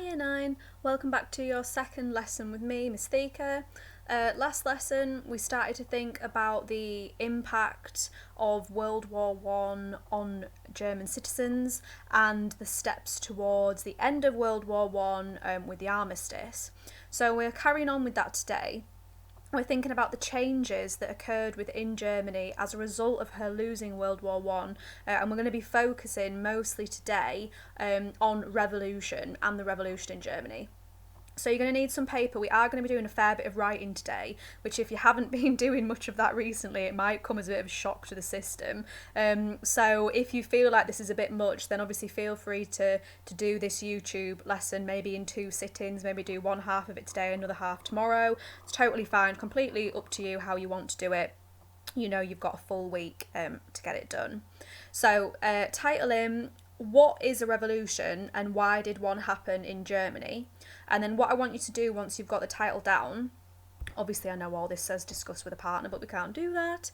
Year 9, welcome back to your second lesson with me, Miss Theka. Last lesson we started to think about the impact of World War I on German citizens and the steps towards the end of World War I with the armistice. So we're carrying on with that today. We're thinking about the changes that occurred within Germany as a result of her losing World War I, and we're going to be focusing mostly today on revolution and the revolution in Germany. So you're going to need some paper. We are going to be doing a fair bit of writing today, which if you haven't been doing much of that recently, it might come as a bit of a shock to the system. So if you feel like this is a bit much, then obviously feel free to do this YouTube lesson maybe in 2 sittings, maybe do one half of it today, another half tomorrow. It's totally fine, completely up to you how you want to do it. You know you've got a full week to get it done. So title in, what is a revolution and why did one happen in Germany? And then what I want you to do once you've got the title down, obviously I know all this says discuss with a partner, but we can't do that.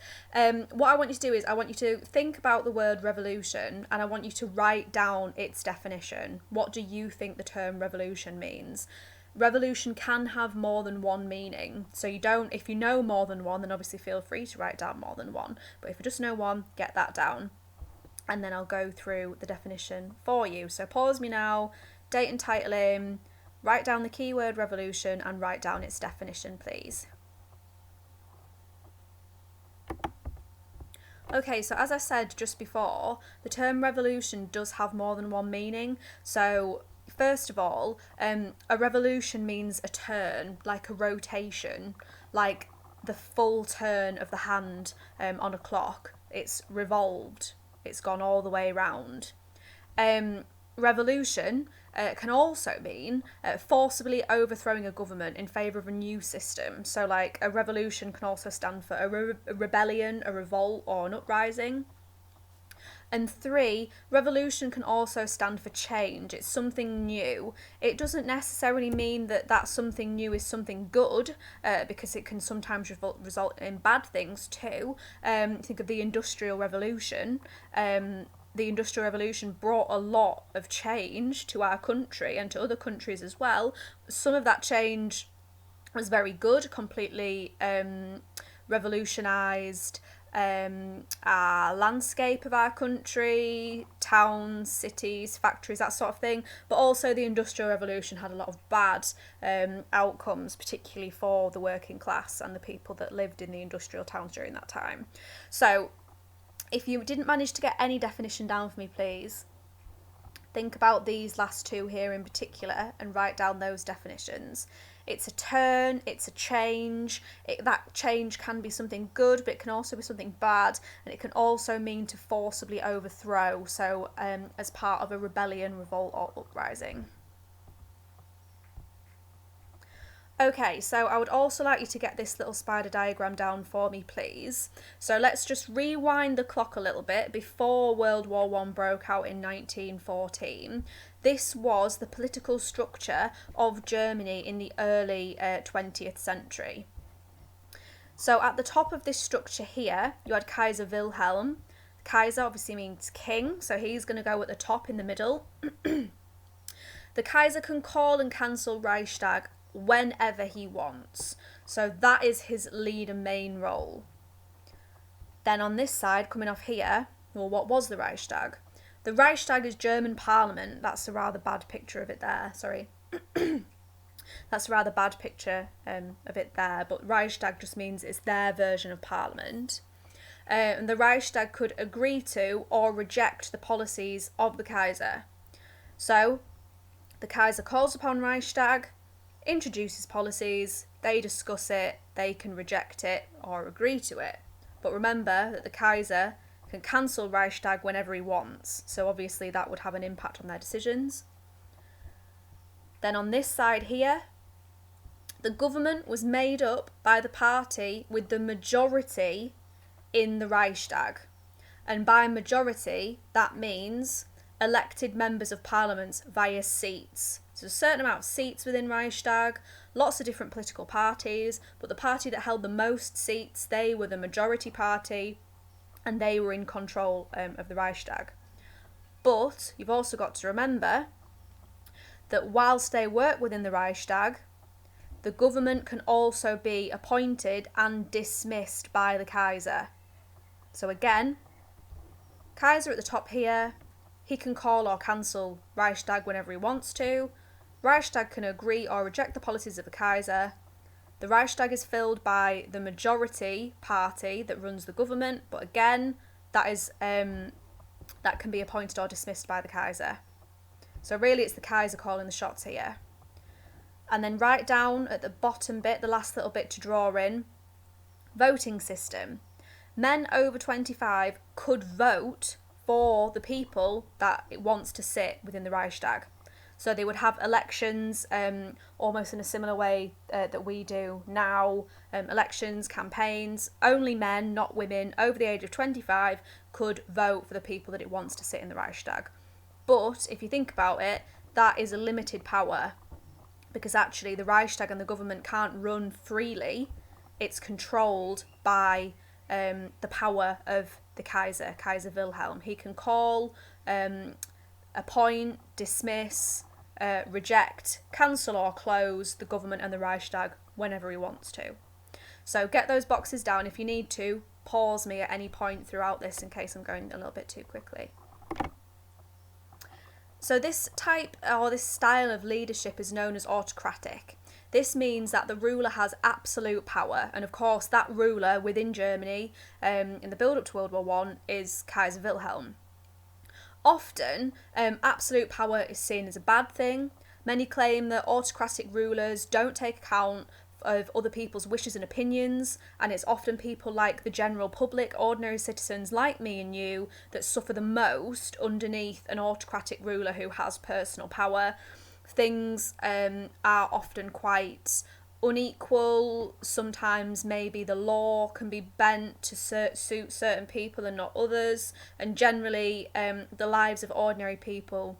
What I want you to do is I want you to think about the word revolution and I want you to write down its definition. What do you think the term revolution means? Revolution can have more than one meaning. So if you know more than one, then obviously feel free to write down more than one. But if you just know one, get that down. And then I'll go through the definition for you. So pause me now, date and title in, write down the keyword revolution and write down its definition, please. Okay, so as I said just before, the term revolution does have more than one meaning. So first of all, a revolution means a turn, like a rotation, like the full turn of the hand on a clock. It's revolved. It's gone all the way round. Revolution can also mean forcibly overthrowing a government in favour of a new system. So like a revolution can also stand for a rebellion, a revolt or an uprising. And 3, revolution can also stand for change. It's something new. It doesn't necessarily mean that something new is something good, because it can sometimes result in bad things too. Think of the Industrial Revolution. The Industrial Revolution brought a lot of change to our country and to other countries as well. Some of that change was very good, completely revolutionised our landscape of our country, towns, cities, factories, that sort of thing. But also the Industrial Revolution had a lot of bad outcomes, particularly for the working class and the people that lived in the industrial towns during that time. So if you didn't manage to get any definition down for me, please think about these last 2 here in particular and write down those definitions. It's a turn, it's a change. That change can be something good, but it can also be something bad, and it can also mean to forcibly overthrow, so as part of a rebellion, revolt or uprising. Okay, so I would also like you to get this little spider diagram down for me, please. So let's just rewind the clock a little bit before World War I broke out in 1914. This was the political structure of Germany in the early 20th century. So at the top of this structure here, you had Kaiser Wilhelm. Kaiser obviously means king, so he's going to go at the top in the middle. The Kaiser can call and cancel Reichstag whenever he wants. So that is his lead and main role. Then on this side, coming off here, well, what was the Reichstag? The Reichstag is German parliament. That's a rather bad picture of it there, sorry. That's a rather bad picture of it there, but Reichstag just means it's their version of parliament. And the Reichstag could agree to or reject the policies of the Kaiser. So the Kaiser calls upon Reichstag, introduces policies, they discuss it, they can reject it or agree to it. But remember that the Kaiser can cancel Reichstag whenever he wants, so obviously that would have an impact on their decisions. Then on this side here, the government was made up by the party with the majority in the Reichstag. And by majority, that means elected members of parliament via seats. So a certain amount of seats within Reichstag, lots of different political parties, but the party that held the most seats, they were the majority party, and they were in control of the Reichstag. But you've also got to remember that whilst they work within the Reichstag, the government can also be appointed and dismissed by the Kaiser. So again, Kaiser at the top here, he can call or cancel Reichstag whenever he wants to. Reichstag can agree or reject the policies of the Kaiser. The Reichstag is filled by the majority party that runs the government, but again, that can be appointed or dismissed by the Kaiser. So really it's the Kaiser calling the shots here. And then right down at the bottom bit, the last little bit to draw in, voting system. Men over 25 could vote for the people that it wants to sit within the Reichstag. So they would have elections almost in a similar way that we do now. Elections, campaigns, only men, not women, over the age of 25 could vote for the people that it wants to sit in the Reichstag. But if you think about it, that is a limited power, because actually the Reichstag and the government can't run freely. It's controlled by the power of the Kaiser, Kaiser Wilhelm. He can call, appoint, dismiss, reject, cancel or close the government and the Reichstag whenever he wants to. So get those boxes down. If you need to, pause me at any point throughout this in case I'm going a little bit too quickly. So this type or this style of leadership is known as autocratic. This means that the ruler has absolute power, and of course that ruler within Germany in the build-up to World War I is Kaiser Wilhelm. Often, absolute power is seen as a bad thing. Many claim that autocratic rulers don't take account of other people's wishes and opinions, and it's often people like the general public, ordinary citizens like me and you, that suffer the most underneath an autocratic ruler who has personal power. Things are often quite unequal. Sometimes maybe the law can be bent to suit certain people and not others, and generally the lives of ordinary people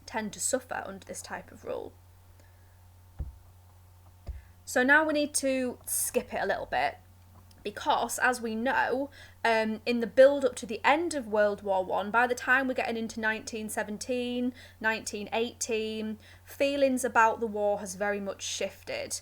tend to suffer under this type of rule. So now we need to skip it a little bit, because as we know, in the build up to the end of World War I, by the time we're getting into 1917, 1918, feelings about the war has very much shifted.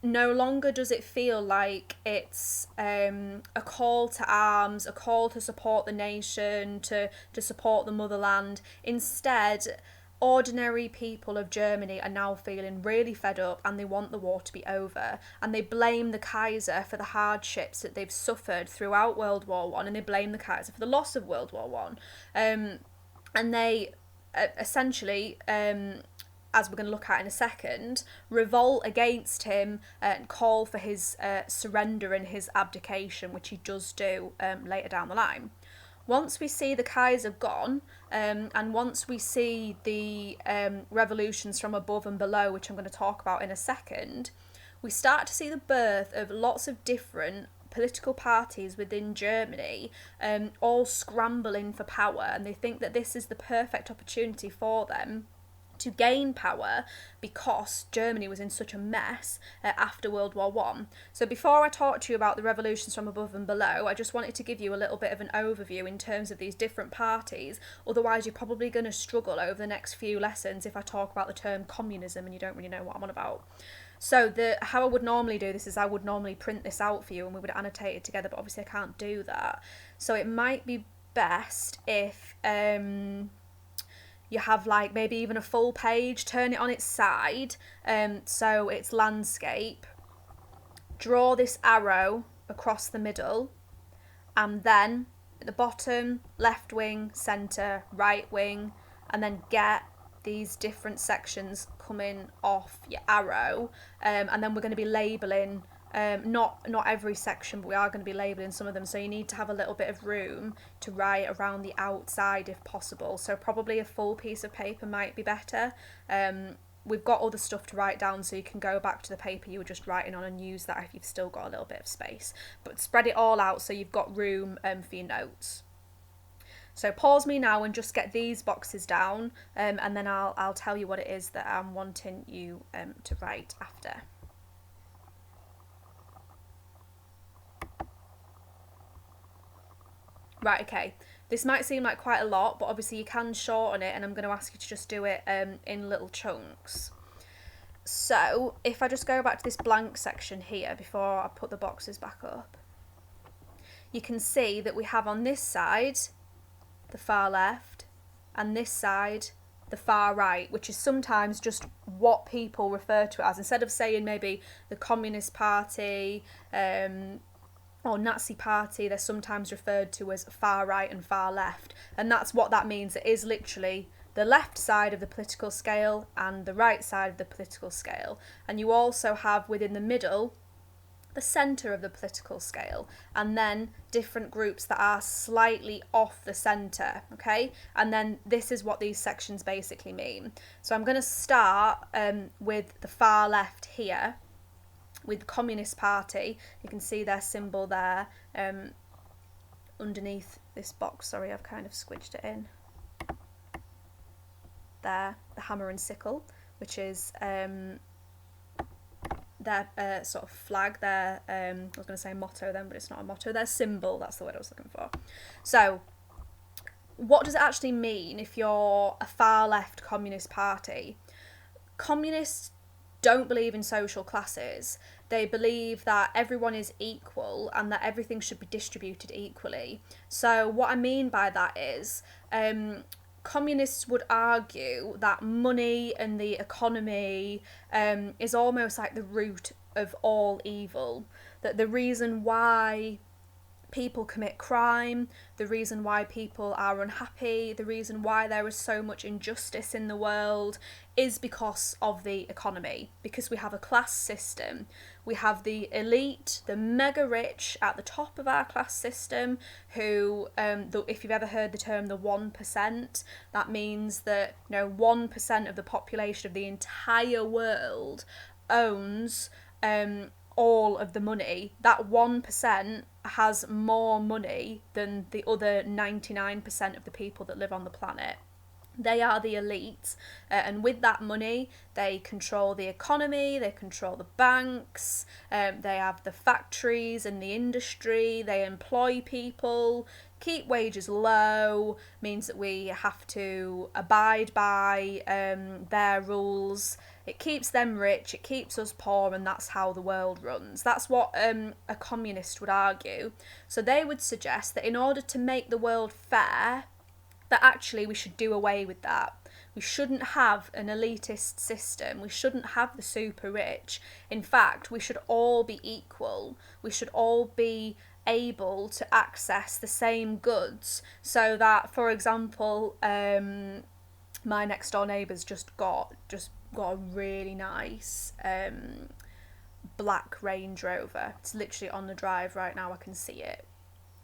No longer does it feel like it's a call to arms, a call to support the nation, to support the motherland. Instead, ordinary people of Germany are now feeling really fed up, and they want the war to be over, and they blame the Kaiser for the hardships that they've suffered throughout World War I, and they blame the Kaiser for the loss of World War I. And they essentially, as we're going to look at in a second, revolt against him and call for his surrender and his abdication, which he does do later down the line. Once we see the Kaiser gone, and once we see the revolutions from above and below, which I'm going to talk about in a second, we start to see the birth of lots of different political parties within Germany, all scrambling for power, and they think that this is the perfect opportunity for them to gain power because Germany was in such a mess after World War I. So before I talk to you about the revolutions from above and below, I just wanted to give you a little bit of an overview in terms of these different parties. Otherwise, you're probably going to struggle over the next few lessons if I talk about the term communism and you don't really know what I'm on about. So how I would normally do this is I would normally print this out for you and we would annotate it together, but obviously I can't do that. So it might be best if you have like maybe even a full page, turn it on its side, so it's landscape, draw this arrow across the middle, and then at the bottom, left wing, centre, right wing, and then get these different sections coming off your arrow, and then we're going to be labelling not every section, but we are going to be labelling some of them, so you need to have a little bit of room to write around the outside if possible. So probably a full piece of paper might be better. We've got other stuff to write down, so you can go back to the paper you were just writing on and use that if you've still got a little bit of space, but spread it all out so you've got room for your notes. So pause me now and just get these boxes down, and then I'll tell you what it is that I'm wanting you to write after. Right, okay, This might seem like quite a lot, but obviously you can shorten it, and I'm going to ask you to just do it in little chunks. So if I just go back to this blank section here before I put the boxes back up, you can see that we have on this side the far left and this side the far right, which is sometimes just what people refer to it as. Instead of saying maybe the Communist Party or Nazi Party, they're sometimes referred to as far right and far left, and that's what that means. It is literally the left side of the political scale and the right side of the political scale. And you also have within the middle the centre of the political scale, and then different groups that are slightly off the centre, okay? And then this is what these sections basically mean. So I'm going to start with the far left here, with the Communist Party. You can see their symbol there underneath this box. Sorry, I've kind of squidged it in. There, the hammer and sickle, which is their sort of flag, their, I was going to say motto then, but it's not a motto, their symbol, that's the word I was looking for. So, what does it actually mean if you're a far left Communist Party? Communists don't believe in social classes. They believe that everyone is equal and that everything should be distributed equally. So what I mean by that is communists would argue that money and the economy is almost like the root of all evil. That the reason why people commit crime, the reason why people are unhappy, the reason why there is so much injustice in the world is because of the economy, because we have a class system. We have the elite, the mega rich at the top of our class system who, if you've ever heard the term the 1%, that means that 1% of the population of the entire world owns all of the money. That 1% has more money than the other 99% of the people that live on the planet. They are the elite, and with that money they control the economy, they control the banks, they have the factories and the industry, they employ people, keep wages low, means that we have to abide by their rules. It keeps them rich, it keeps us poor, and that's how the world runs. That's what a communist would argue. So they would suggest that in order to make the world fair, that actually we should do away with that. We shouldn't have an elitist system. We shouldn't have the super rich. In fact, we should all be equal. We should all be able to access the same goods, so that, for example, my next door neighbour's just got a really nice black Range Rover. It's literally on the drive right now, I can see it.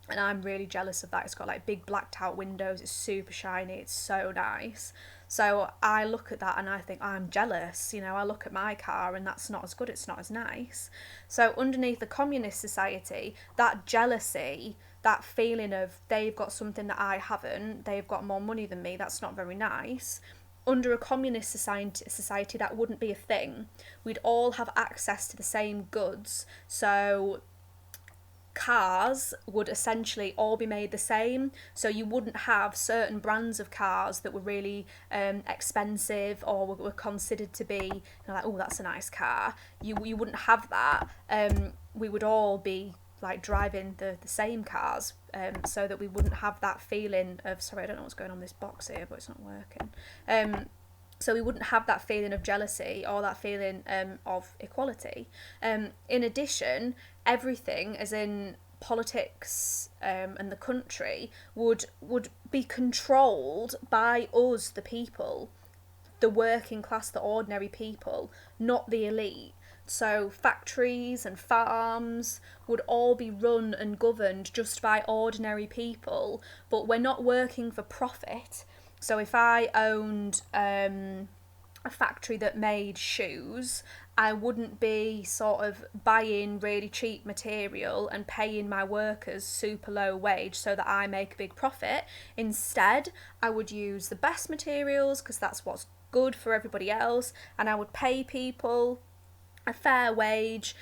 And I'm really jealous of that. It's got like big blacked out windows, it's super shiny, it's so nice. So I look at that and I think, I'm jealous, I look at my car and that's not as good, it's not as nice. So underneath the communist society, that jealousy, that feeling of they've got something that I haven't, they've got more money than me, that's not very nice. Under a communist society, that wouldn't be a thing. We'd all have access to the same goods. So cars would essentially all be made the same, so you wouldn't have certain brands of cars that were really expensive or were considered to be like, oh, that's a nice car. You wouldn't have that. We would all be like driving the same cars, so that we wouldn't have that feeling of, sorry, I don't know what's going on with this box here, but it's not working. So we wouldn't have that feeling of jealousy or that feeling of equality. In addition, everything, as in politics and the country, would be controlled by us, the people, the working class, the ordinary people, not the elite. So factories and farms would all be run and governed just by ordinary people, but we're not working for profit. So if I owned a factory that made shoes, I wouldn't be sort of buying really cheap material and paying my workers super low wage so that I make a big profit. Instead, I would use the best materials because that's what's good for everybody else, and I would pay people a fair wage,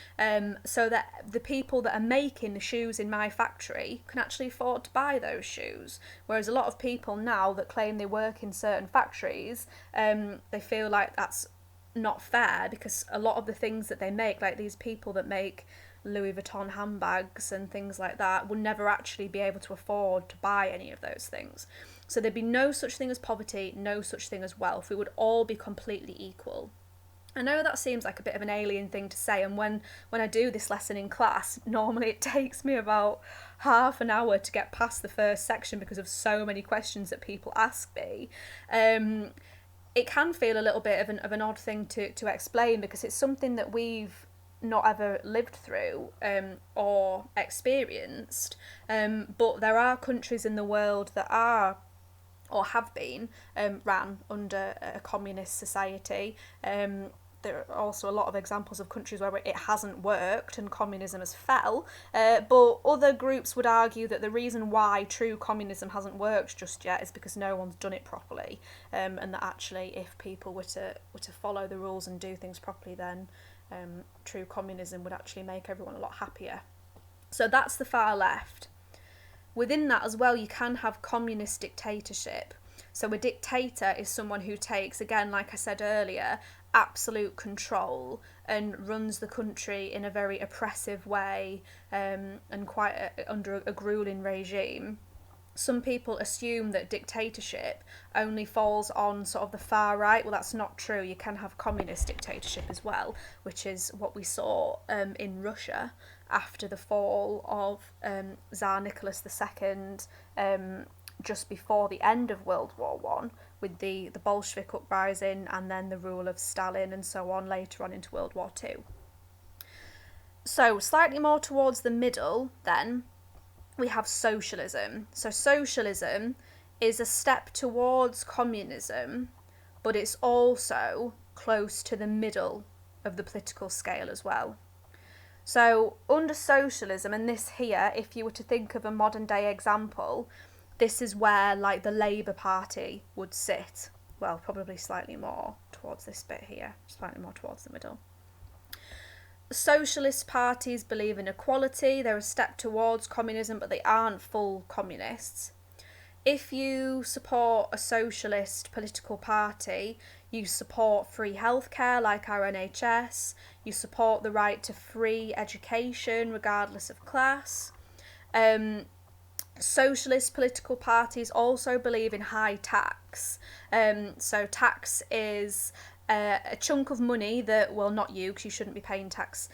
so that the people that are making the shoes in my factory can actually afford to buy those shoes. Whereas a lot of people now that claim they work in certain factories, they feel like that's not fair, because a lot of the things that they make, like these people that make Louis Vuitton handbags and things like that, will never actually be able to afford to buy any of those things. So there'd be no such thing as poverty, no such thing as wealth. We would all be completely equal. I know that seems like a bit of an alien thing to say, and when I do this lesson in class, normally it takes me about half an hour to get past the first section because of so many questions that people ask me. It can feel a little bit of an odd thing to explain, because it's something that we've not ever lived through or experienced. But there are countries in the world that are, or have been, ran under a communist society. There are also a lot of examples of countries where it hasn't worked and communism has fell, but other groups would argue that the reason why true communism hasn't worked just yet is because no one's done it properly, and that actually if people were to follow the rules and do things properly, then true communism would actually make everyone a lot happier. So that's the far left. Within that as well, you can have communist dictatorship. So a dictator is someone who takes, again, like I said earlier, absolute control and runs the country in a very oppressive way, and quite under a grueling regime. Some people assume that dictatorship only falls on sort of the far right. Well, that's not true. You can have communist dictatorship as well, which is what we saw in Russia after the fall of Tsar Nicholas II, just before the end of World War One, with the Bolshevik uprising and then the rule of Stalin and so on later on into World War Two. So slightly more towards the middle then, we have socialism. So socialism is a step towards communism, but it's also close to the middle of the political scale as well. So under socialism, and this here, if you were to think of a modern day example, this is where like the Labour Party would sit. Well, probably slightly more towards this bit here, slightly more towards the middle. Socialist parties believe in equality. They're a step towards communism, but they aren't full communists. If you support a socialist political party, you support free healthcare like our NHS, you support the right to free education regardless of class. Socialist political parties also believe in high tax. So tax is a chunk of money that, well, not you, because you shouldn't be paying tax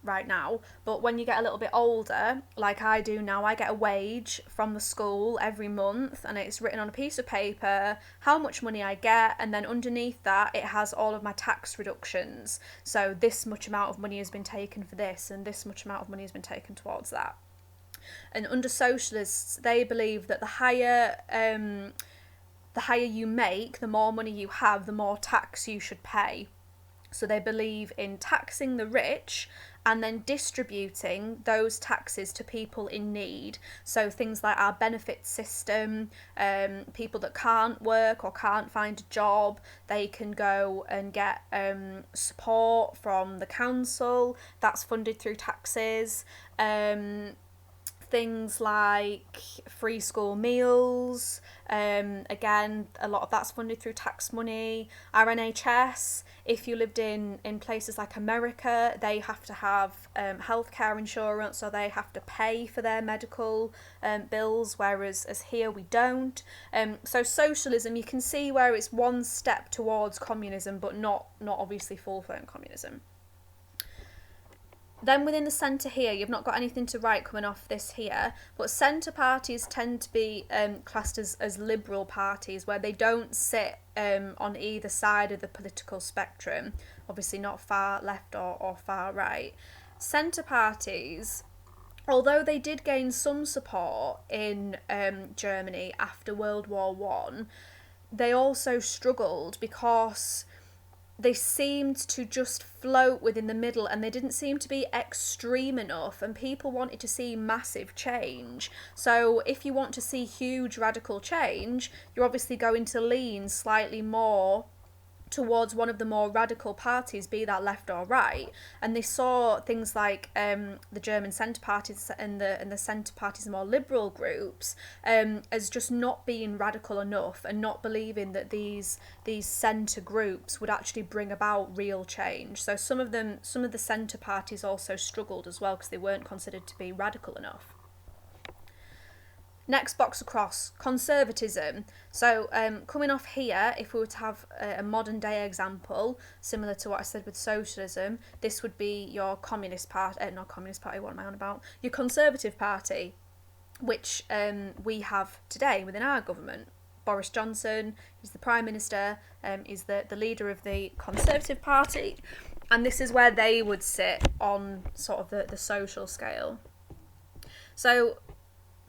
right now, but when you get a little bit older, like I do now, I get a wage from the school every month, and it's written on a piece of paper how much money I get, and then underneath that it has all of my tax reductions. So this much amount of money has been taken for this, and this much amount of money has been taken towards that. And under socialists, they believe that the higher you make, the more money you have, the more tax you should pay. So they believe in taxing the rich and then distributing those taxes to people in need. So things like our benefit system, people that can't work or can't find a job, they can go and get support from the council. That's funded through taxes. Things like free school meals, again, a lot of that's funded through tax money. Our NHS, if you lived in places like America, they have to have healthcare insurance, so they have to pay for their medical bills, whereas as here we don't. So socialism, you can see where it's one step towards communism, but not obviously full-blown communism. Then within the centre here, you've not got anything to write coming off this here, but centre parties tend to be classed as liberal parties, where they don't sit on either side of the political spectrum, obviously not far left or far right. Centre parties, although they did gain some support in Germany after World War One, they also struggled because they seemed to just float within the middle, and they didn't seem to be extreme enough, and people wanted to see massive change. So if you want to see huge radical change, you're obviously going to lean slightly more towards one of the more radical parties, be that left or right, and they saw things like the German centre parties and the centre parties, more liberal groups, as just not being radical enough and not believing that these centre groups would actually bring about real change. So some of the centre parties also struggled as well because they weren't considered to be radical enough. Next box across, conservatism. So coming off here, if we were to have a modern day example, similar to what I said with socialism, this would be your Communist Party, not Communist Party, what am I on about? Your Conservative Party, which we have today within our government. Boris Johnson is the Prime Minister, is the leader of the Conservative Party, and this is where they would sit on sort of the social scale. So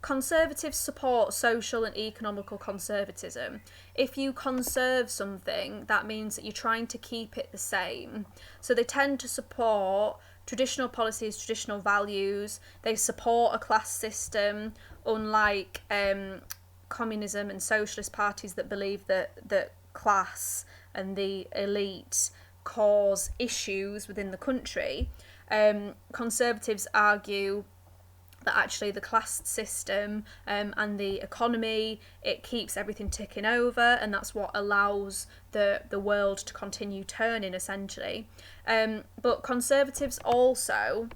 Conservatives support social and economical conservatism. If you conserve something, that means that you're trying to keep it the same. So they tend to support traditional policies, traditional values. They support a class system, unlike communism and socialist parties that believe that class and the elite cause issues within the country. Conservatives argue that actually the class system and the economy, it keeps everything ticking over, and that's what allows the world to continue turning, essentially. But conservatives also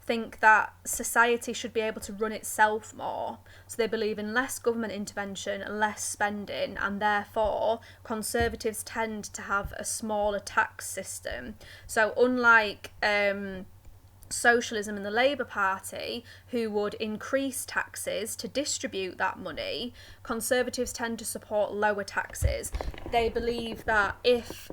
think that society should be able to run itself more. So they believe in less government intervention, less spending, and therefore conservatives tend to have a smaller tax system. So unlike socialism and the Labour Party, who would increase taxes to distribute that money, conservatives tend to support lower taxes. They believe that if,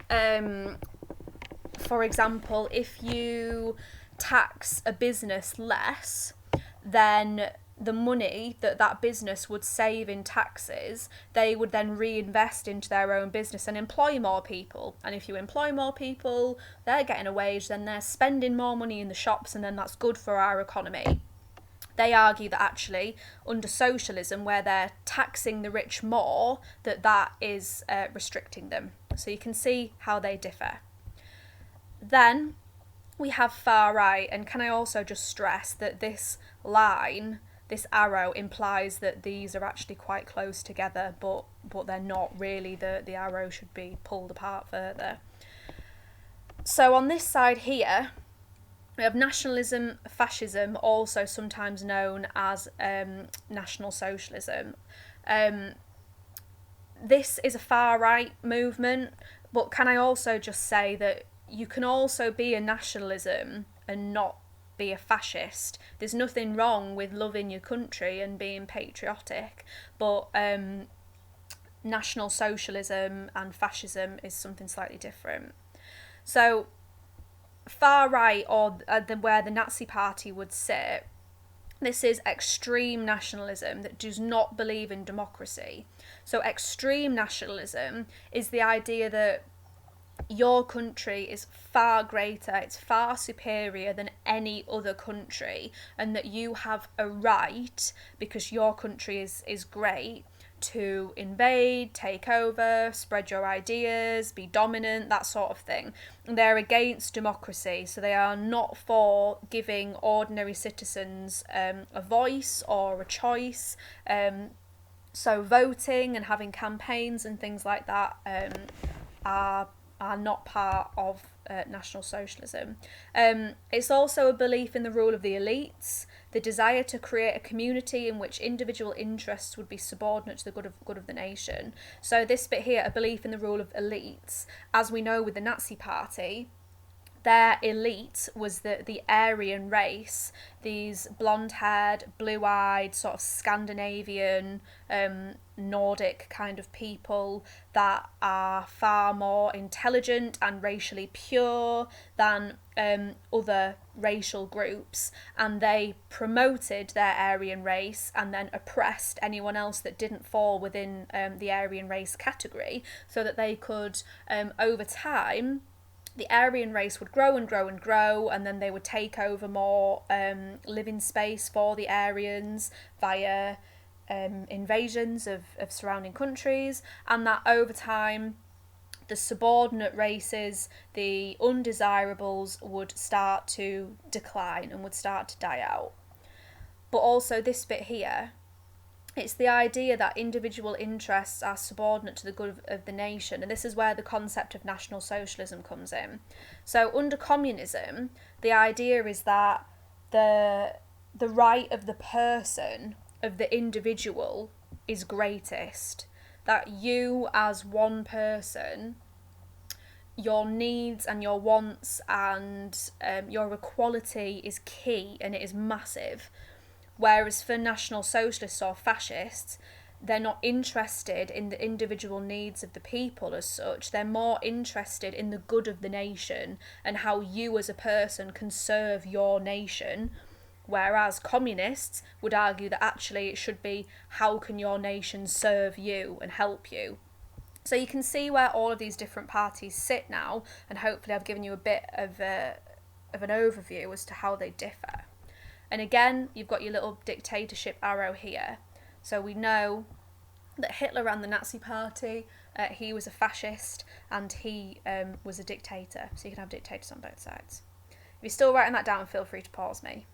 for example, if you tax a business less, then the money that business would save in taxes, they would then reinvest into their own business and employ more people. And if you employ more people, they're getting a wage, then they're spending more money in the shops, and then that's good for our economy. They argue that actually, under socialism, where they're taxing the rich more, that is restricting them. So you can see how they differ. Then we have far right, and can I also just stress that this line, this arrow, implies that these are actually quite close together, but they're not really. The arrow should be pulled apart further. So on this side here, we have nationalism, fascism, also sometimes known as National Socialism. This is a far right movement, but can I also just say that you can also be a nationalism and not be a fascist. There's nothing wrong with loving your country and being patriotic, but National Socialism and fascism is something slightly different. So far right, or where the Nazi Party would sit, this is extreme nationalism that does not believe in democracy. So extreme nationalism is the idea that your country is far greater, it's far superior than any other country, and that you have a right, because your country is great, to invade, take over, spread your ideas, be dominant, that sort of thing. And they're against democracy, so they are not for giving ordinary citizens a voice or a choice. So voting and having campaigns and things like that are not part of National Socialism. It's also a belief in the rule of the elites, the desire to create a community in which individual interests would be subordinate to the good of the nation. So this bit here, a belief in the rule of elites, as we know with the Nazi Party, their elite was the Aryan race, these blonde-haired, blue-eyed, sort of Scandinavian, Nordic kind of people that are far more intelligent and racially pure than other racial groups, and they promoted their Aryan race and then oppressed anyone else that didn't fall within the Aryan race category, so that they could, over time, the Aryan race would grow and grow and grow, and then they would take over more living space for the Aryans via invasions of surrounding countries, and that over time the subordinate races, the undesirables, would start to decline and would start to die out. But also this bit here, it's the idea that individual interests are subordinate to the good of the nation, and this is where the concept of National Socialism comes in. So under communism, the idea is that the right of the person, of the individual, is greatest. That you as one person, your needs and your wants and your equality is key, and it is massive. Whereas for National Socialists or fascists, they're not interested in the individual needs of the people as such. They're more interested in the good of the nation and how you as a person can serve your nation. Whereas communists would argue that actually it should be, how can your nation serve you and help you? So you can see where all of these different parties sit now, and hopefully I've given you a bit of an overview as to how they differ. And again, you've got your little dictatorship arrow here. So we know that Hitler ran the Nazi Party, he was a fascist, and he was a dictator. So you can have dictators on both sides. If you're still writing that down, feel free to pause me.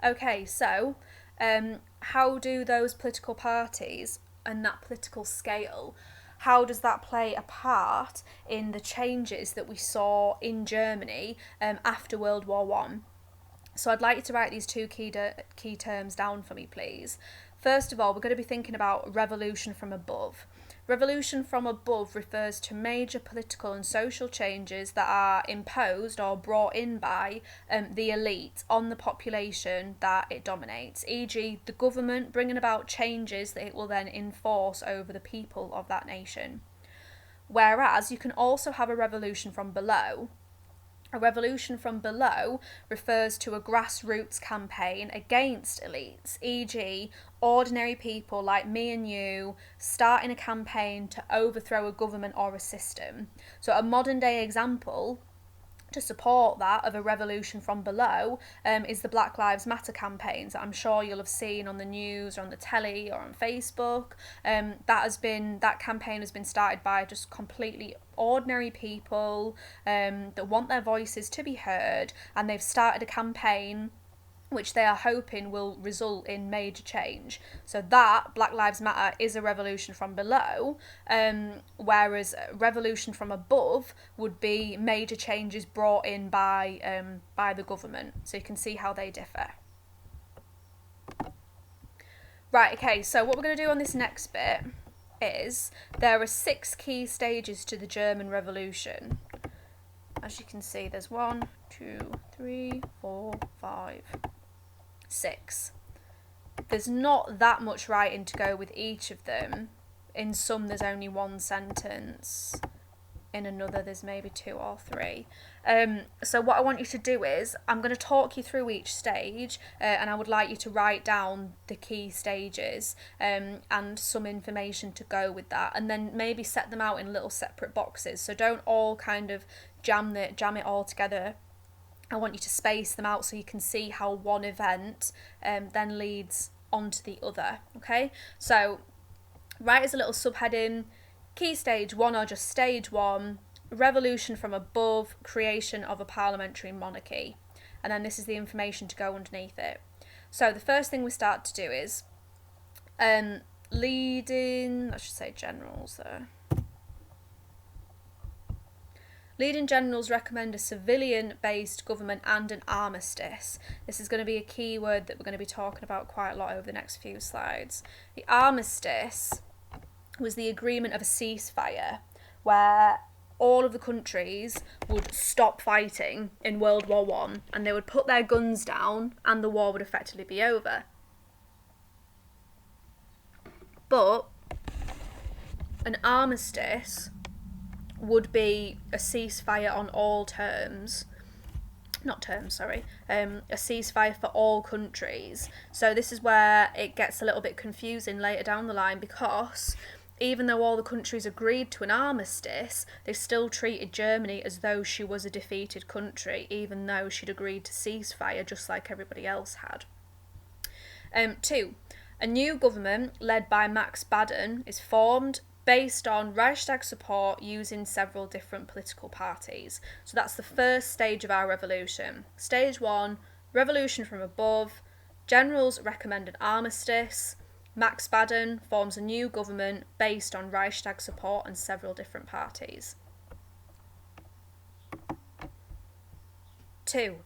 Okay, so how do those political parties and that political scale, how does that play a part in the changes that we saw in Germany after World War One? So I'd like you to write these two key terms down for me, please. First of all, we're going to be thinking about revolution from above. Revolution from above refers to major political and social changes that are imposed or brought in by the elite on the population that it dominates, e.g. the government bringing about changes that it will then enforce over the people of that nation. Whereas you can also have a revolution from below. A revolution from below refers to a grassroots campaign against elites, e.g. ordinary people like me and you starting a campaign to overthrow a government or a system. So a modern day example to support that of a revolution from below is the Black Lives Matter campaigns that I'm sure you'll have seen on the news or on the telly or on Facebook. That campaign has been started by just completely ordinary people that want their voices to be heard, and they've started a campaign which they are hoping will result in major change. So that, Black Lives Matter, is a revolution from below, whereas revolution from above would be major changes brought in by the government. So you can see how they differ. Right, okay, so what we're going to do on this next bit is there are 6 key stages to the German Revolution. As you can see, there's 1, 2, 3, 4, 5, 6. There's not that much writing to go with each of them. In some there's only 1 sentence, in another there's maybe 2 or 3. So what I want you to do is, I'm going to talk you through each stage and I would like you to write down the key stages and some information to go with that, and then maybe set them out in little separate boxes. So don't all kind of jam it all together. I want you to space them out so you can see how one event then leads on to the other, okay? So write as a little subheading, key stage 1 or just stage 1, revolution from above, creation of a parliamentary monarchy. And then this is the information to go underneath it. So the first thing we start to do is leading, I should say generals there. Leading generals recommend a civilian-based government and an armistice. This is going to be a key word that we're going to be talking about quite a lot over the next few slides. The armistice was the agreement of a ceasefire where all of the countries would stop fighting in World War One and they would put their guns down and the war would effectively be over. But an armistice would be a ceasefire on all terms, a ceasefire for all countries. So this is where it gets a little bit confusing later down the line, because even though all the countries agreed to an armistice, they still treated Germany as though she was a defeated country, even though she'd agreed to ceasefire just like everybody else had. 2. A new government led by Max Baden is formed based on Reichstag support using several different political parties. So that's the first stage of our revolution. Stage 1, revolution from above. Generals recommend an armistice. Max Baden forms a new government based on Reichstag support and several different parties. 2.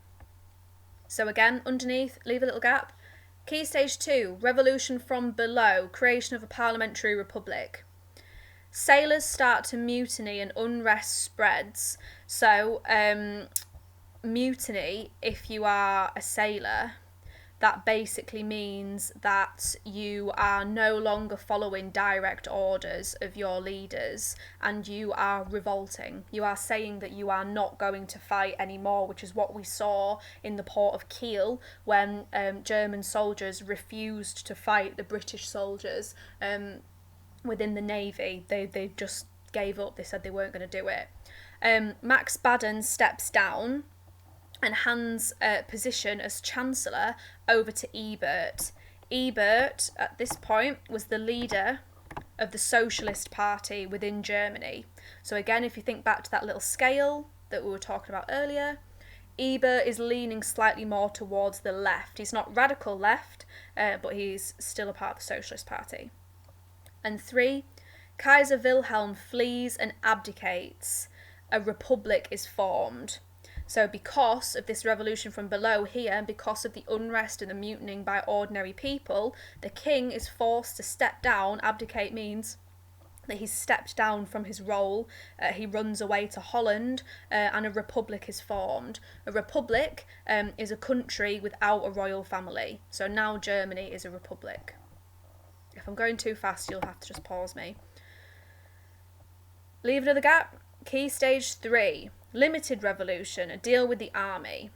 So again, underneath, leave a little gap. Key stage 2, revolution from below, creation of a parliamentary republic. Sailors start to mutiny and unrest spreads. So, mutiny, if you are a sailor, that basically means that you are no longer following direct orders of your leaders and you are revolting. You are saying that you are not going to fight anymore, which is what we saw in the port of Kiel when German soldiers refused to fight the British soldiers within the Navy. They just gave up. They said they weren't going to do it. Max Baden steps down and hands position as Chancellor over to Ebert. Ebert, at this point, was the leader of the Socialist Party within Germany. So again, if you think back to that little scale that we were talking about earlier, Ebert is leaning slightly more towards the left. He's not radical left, but he's still a part of the Socialist Party. And 3, Kaiser Wilhelm flees and abdicates. A republic is formed. So because of this revolution from below here, and because of the unrest and the mutinying by ordinary people, the king is forced to step down. Abdicate means that he's stepped down from his role. He runs away to Holland, and a republic is formed. A republic is a country without a royal family. So now Germany is a republic. If I'm going too fast, you'll have to just pause me. Leave another gap. Key stage 3. Limited revolution, a deal with the army.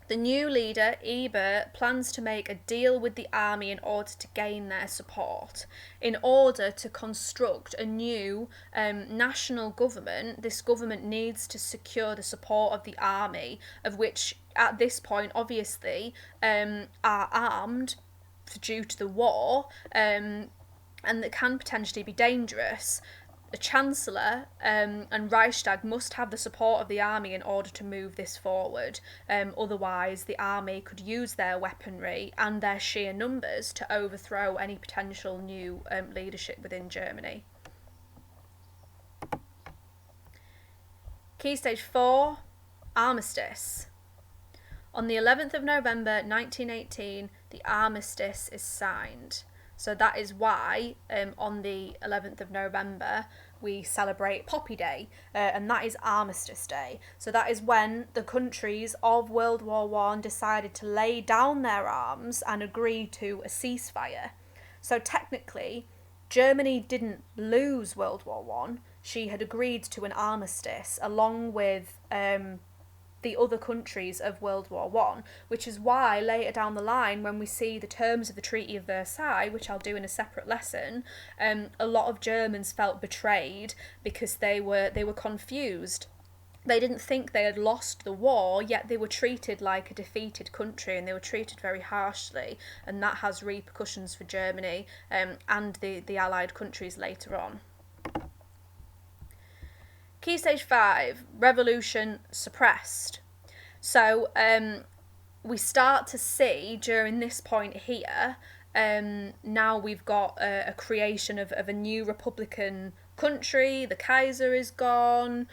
The new leader, Ebert, plans to make a deal with the army in order to gain their support. In order to construct a new national government, this government needs to secure the support of the army, of which at this point, obviously, are armed due to the war, and that can potentially be dangerous. The Chancellor and Reichstag must have the support of the army in order to move this forward. Otherwise, the army could use their weaponry and their sheer numbers to overthrow any potential new leadership within Germany. Key stage 4, armistice. On the 11th of November 1918, the armistice is signed. So that is why on the 11th of November we celebrate Poppy Day, and that is Armistice Day. So that is when the countries of World War I decided to lay down their arms and agree to a ceasefire. So technically, Germany didn't lose World War I. She had agreed to an armistice along with the other countries of World War I, which is why later down the line, when we see the terms of the Treaty of Versailles, which I'll do in a separate lesson, a lot of Germans felt betrayed because they were confused. They didn't think they had lost the war, yet they were treated like a defeated country, and they were treated very harshly, and that has repercussions for Germany and the Allied countries later on. Key stage 5, revolution suppressed. So we start to see during this point here, now we've got a creation of a new republican country. The Kaiser is gone.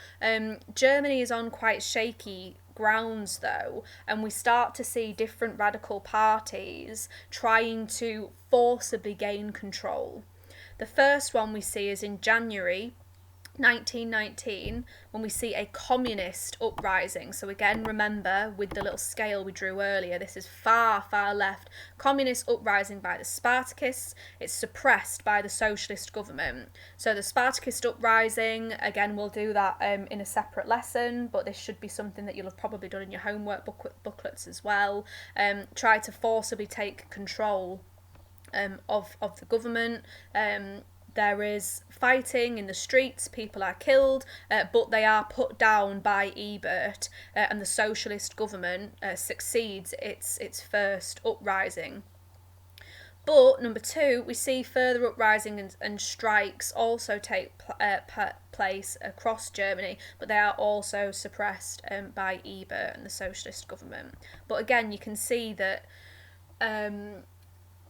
Germany is on quite shaky grounds though, and we start to see different radical parties trying to forcibly gain control. The first one we see is in January 1919, when we see a communist uprising. So again, remember with the little scale we drew earlier, this is far left. Communist uprising by the Spartakists. It's suppressed by the socialist government. So the Spartakist uprising, again, we'll do that in a separate lesson, but this should be something that you'll have probably done in your homework booklets as well. Try to forcibly take control of the government. There is fighting in the streets, people are killed, but they are put down by Ebert, and the socialist government succeeds its first uprising. But number two, we see further uprisings and strikes also take place across Germany, but they are also suppressed by Ebert and the socialist government. But again, you can see that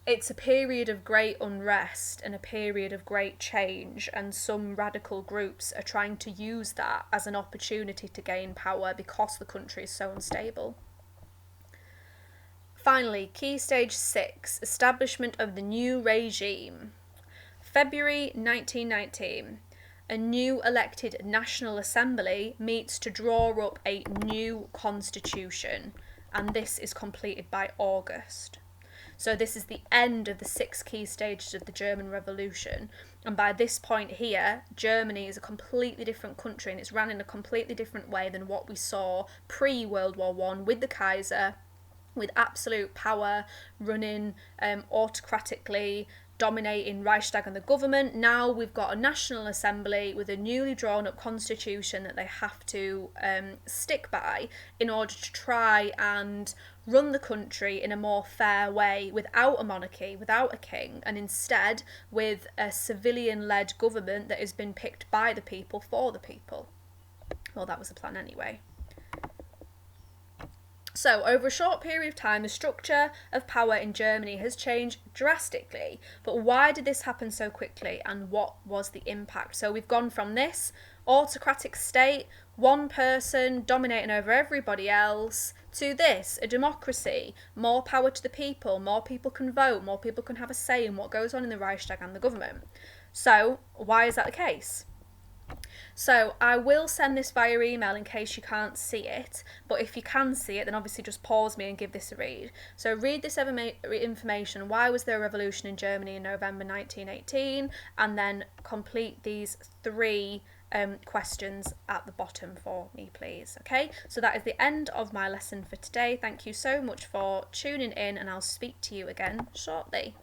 it's a period of great unrest and a period of great change, and some radical groups are trying to use that as an opportunity to gain power because the country is so unstable. Finally, Key Stage 6, establishment of the new regime. February 1919, a new elected National Assembly meets to draw up a new constitution, and this is completed by August. So this is the end of the 6 key stages of the German Revolution, and by this point here, Germany is a completely different country, and it's run in a completely different way than what we saw pre-World War I with the Kaiser, with absolute power running autocratically, dominating Reichstag and the government. Now we've got a National Assembly with a newly drawn up constitution that they have to stick by in order to try and run the country in a more fair way, without a monarchy, without a king, and instead with a civilian-led government that has been picked by the people for the people. Well, that was the plan anyway. So, over a short period of time, the structure of power in Germany has changed drastically. But why did this happen so quickly, and what was the impact? So we've gone from this autocratic state, one person dominating over everybody else, to this, a democracy, more power to the people, more people can vote, more people can have a say in what goes on in the Reichstag and the government. So, why is that the case? So I will send this via email in case you can't see it, but if you can see it, then obviously just pause me and give this a read. So read this information, why was there a revolution in Germany in November 1918, and then complete these 3 questions at the bottom for me, please. Okay, so that is the end of my lesson for today. Thank you so much for tuning in, and I'll speak to you again shortly.